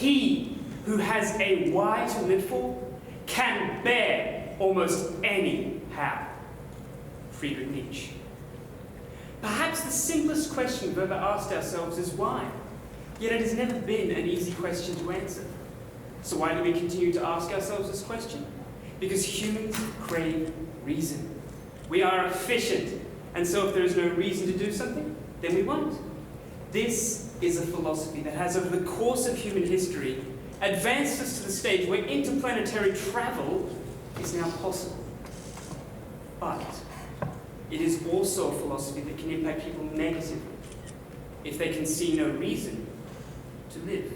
he who has a why to live for can bear almost any how. Friedrich Nietzsche. Perhaps the simplest question we've ever asked ourselves is why, yet it has never been an easy question to answer. So why do we continue to ask ourselves this question? Because humans crave reason. We are efficient, and so if there is no reason to do something, then we won't. This is a philosophy that has, over the course of human history, advanced us to the stage where interplanetary travel is now possible. But it is also a philosophy that can impact people negatively if they can see no reason to live.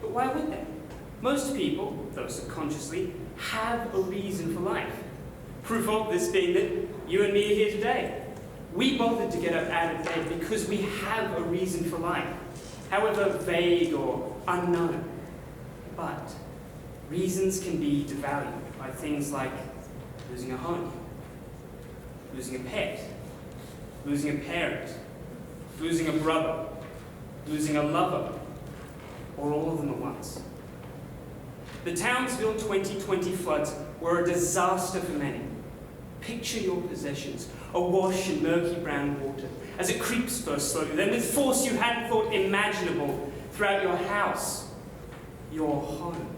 But why would they? Most people, though subconsciously, have a reason for life. Proof of this being that you and me are here today. We bothered to get up out of bed because we have a reason for life, however vague or unknown. But reasons can be devalued by things like losing a home, losing a pet, losing a parent, losing a brother, losing a lover, or all of them at once. The Townsville 2020 floods were a disaster for many. Picture your possessions awash in murky brown water as it creeps first slowly, then with force you hadn't thought imaginable throughout your house, your home.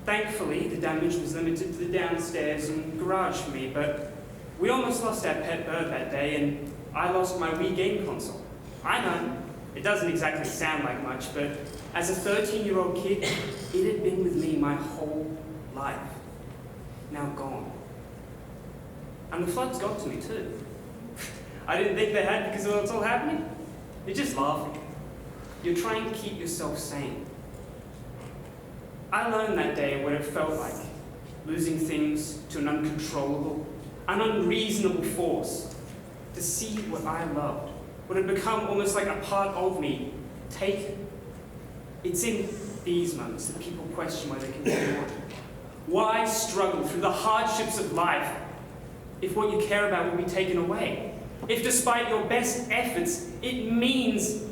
Thankfully, the damage was limited to the downstairs and garage for me, but we almost lost our pet bird that day, and I lost my Wii game console. I know, it doesn't exactly sound like much, but as a 13-year-old kid, it had been with me my whole life. Now gone. And the floods got to me too. I didn't think they had because of what's all happening. You're just laughing. You're trying to keep yourself sane. I learned that day what it felt like, losing things to an uncontrollable, an unreasonable force, to see what I loved, what had become almost like a part of me, taken. It's in these moments that people question why they can go on. Why struggle through the hardships of life if what you care about will be taken away? If despite your best efforts, it means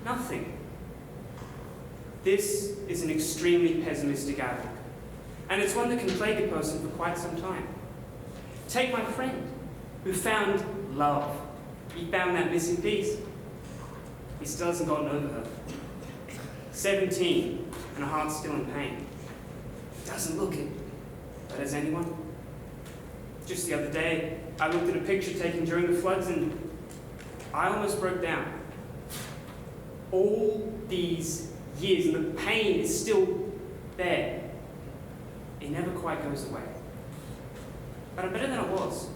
nothing? This is an extremely pessimistic outlook, and it's one that can plague a person for quite some time. Take my friend, who found love. He found that missing piece. He still hasn't gotten over her. 17, and her heart's still in pain. Doesn't look it, but has anyone? Just the other day, I looked at a picture taken during the floods and I almost broke down. All these years, and the pain is still there. It never quite goes away. But I'm better than I was.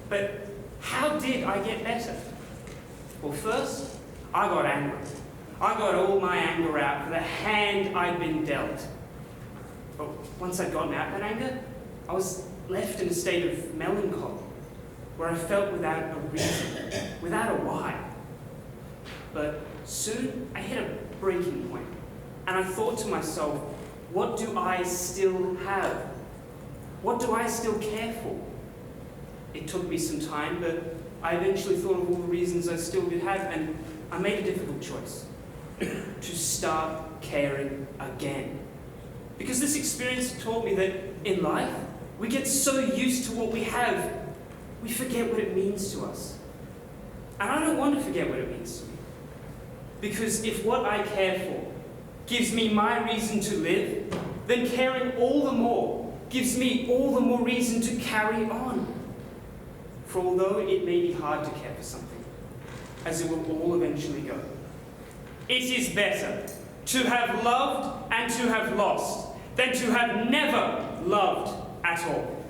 But how did I get better? Well, first, I got angry. I got all my anger out for the hand I'd been dealt. But once I'd gotten out that anger, I was left in a state of melancholy, where I felt without a reason, without a why. But soon I hit a breaking point, and I thought to myself, what do I still have? What do I still care for? It took me some time, but I eventually thought of all the reasons I still did have, and I made a difficult choice. To start caring again. Because this experience taught me that in life, we get so used to what we have, we forget what it means to us. And I don't want to forget what it means to me. Because if what I care for gives me my reason to live, then caring all the more gives me all the more reason to carry on. For although it may be hard to care for something, as it will all eventually go, it is better to have loved and to have lost than to have never loved at all.